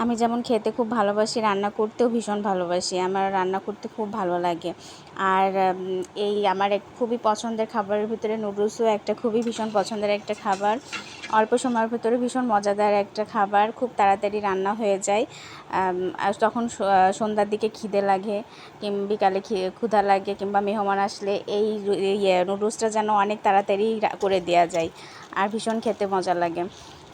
আমি যেমন খেতে খুব ভালোবাসি, রান্না করতেও ভীষণ ভালোবাসি। আমার রান্না করতে খুব ভালো লাগে। আর এই আমার এক খুবই পছন্দের খাবারের ভিতরে নুডলসও একটা খুবই ভীষণ পছন্দের একটা খাবার। অল্প সময়ের ভিতরে ভীষণ মজাদার একটা খাবার, খুব তাড়াতাড়ি রান্না হয়ে যায়। আর তখন সন্ধ্যার দিকে খিদে লাগে, বিকালে ক্ষুধা লাগে, কিংবা মেহমান আসলে এই নুডলসটা যেন অনেক তাড়াতাড়ি করে দেওয়া যায়, আর ভীষণ খেতে মজা লাগে।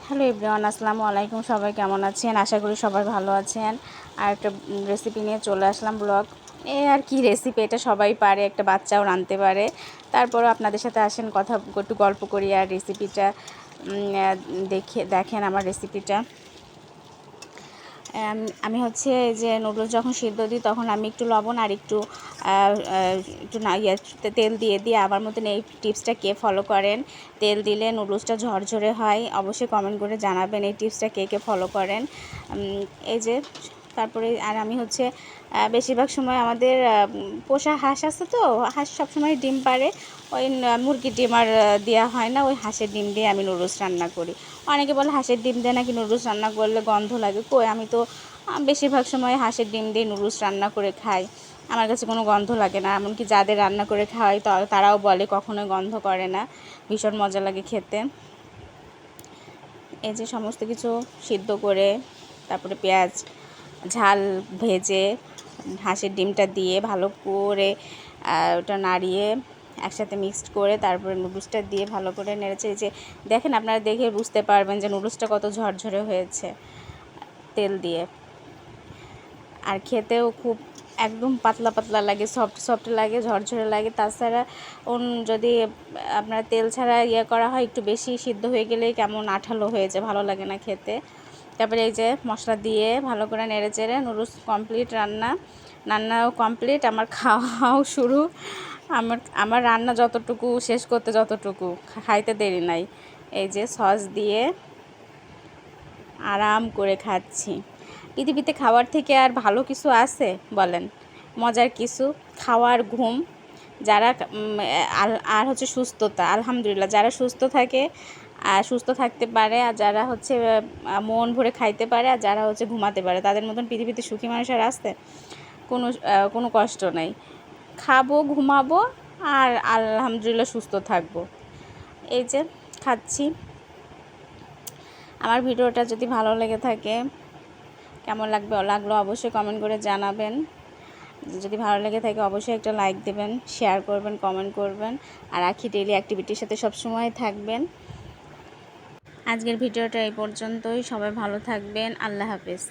হ্যালো এভরিওয়ান, আসসালামু আলাইকুম। সবাই কেমন আছেন? আশা করি সবাই ভালো আছেন। আর একটা রেসিপি নিয়ে চলে আসলাম, ব্লগ। আর কি রেসিপি, এটা সবাই পারে, একটা বাচ্চাও রাঁধতে পারে। তারপরও আপনাদের সাথে আসেন, কথা একটু গল্প করি আর রেসিপিটা দেখেন আমার রেসিপিটা। আমি হচ্ছে যে নুডলস যখন সিদ্ধ দিই তখন আমি একটু লবণ আর একটু তেল দিয়ে আমার মতন এই টিপসটা কে ফলো করেন। তেল দিলে নুডলসটা ঝরঝরে হয়, অবশ্যই কমেন্ট করে জানাবেন এই টিপসটা কে ফলো করেন। এই যে তারপরে আর আমি হচ্ছে বেশিরভাগ সময় আমাদের পোষা হাঁস আছে, তো হাঁস সবসময় ডিম পাড়ে। ওই মুরগির ডিম আর দেওয়া হয় না, ওই হাঁসের ডিম দিয়ে আমি নুডলস রান্না করি। অনেকে বলে হাঁসের ডিম দিয়ে নাকি নুডলস রান্না করলে গন্ধ লাগে। কই, আমি তো বেশিরভাগ সময় হাঁসের ডিম দিয়ে নুডলস রান্না করে খাই, আমার কাছে কোনো গন্ধ লাগে না। এমনকি যাদের রান্না করে খাওয়াই তারাও বলে কখনোই গন্ধ করে না, ভীষণ মজা লাগে খেতে। এই যে সমস্ত কিছু সিদ্ধ করে তারপরে পেঁয়াজ ঝাল ভেজে হাঁসের ডিমটা দিয়ে ভালো করে ওটা নাড়িয়ে একসাথে মিক্সড করে তারপরে নুডলসটা দিয়ে ভালো করে নেড়েছে। এই যে দেখেন, আপনারা দেখে বুঝতে পারবেন যে নুডলসটা কত ঝরঝরে হয়েছে তেল দিয়ে। আর খেতেও খুব একদম পাতলা পাতলা লাগে, সফট লাগে, ঝরঝরে লাগে। তাছাড়া যদি আপনার তেল ছাড়া করা হয়, একটু বেশি সিদ্ধ হয়ে গেলেই কেমন আঠালো হয়ে যায়, ভালো লাগে না খেতে। তারপরে এই যে মশলা দিয়ে ভালো করে নেড়ে চেড়ে নুডলস কমপ্লিট, রান্নাও কমপ্লিট, আমার খাওয়াও শুরু। আমার রান্না যতটুকু শেষ করতে যতটুকু খাইতে দেরি নাই। এই যে সস দিয়ে আরাম করে খাচ্ছি। পৃথিবীতে খাওয়ার থেকে আর ভালো কিছু আছে বলেন? মজার কিছু, খাওয়ার, ঘুম, যারা আর হচ্ছে সুস্থতা। আলহামদুলিল্লাহ, যারা সুস্থ থাকে আর সুস্থ থাকতে পারে, আর যারা হচ্ছে মন ভরে খাইতে পারে, আর যারা হচ্ছে ঘুমাতে পারে, তাদের মতন পৃথিবীতে সুখী মানুষ আর আসতে কোনো কষ্ট নেই। খাবো, ঘুমাবো, আর আলহামদুলিল্লাহ সুস্থ থাকবো। এই যে খাচ্ছি। আমার ভিডিওটা যদি ভালো লেগে থাকে, কেমন লাগলো অবশ্যই কমেন্ট করে জানাবেন। যদি ভালো লেগে থাকে অবশ্যই একটা লাইক দেবেন, শেয়ার করবেন, কমেন্ট করবেন। আর আখি ডেইলি অ্যাক্টিভিটির সাথে সবসময় থাকবেন। আজকের ভিডিওটা এই পর্যন্তই। সবাই ভালো থাকবেন। আল্লাহ হাফেজ।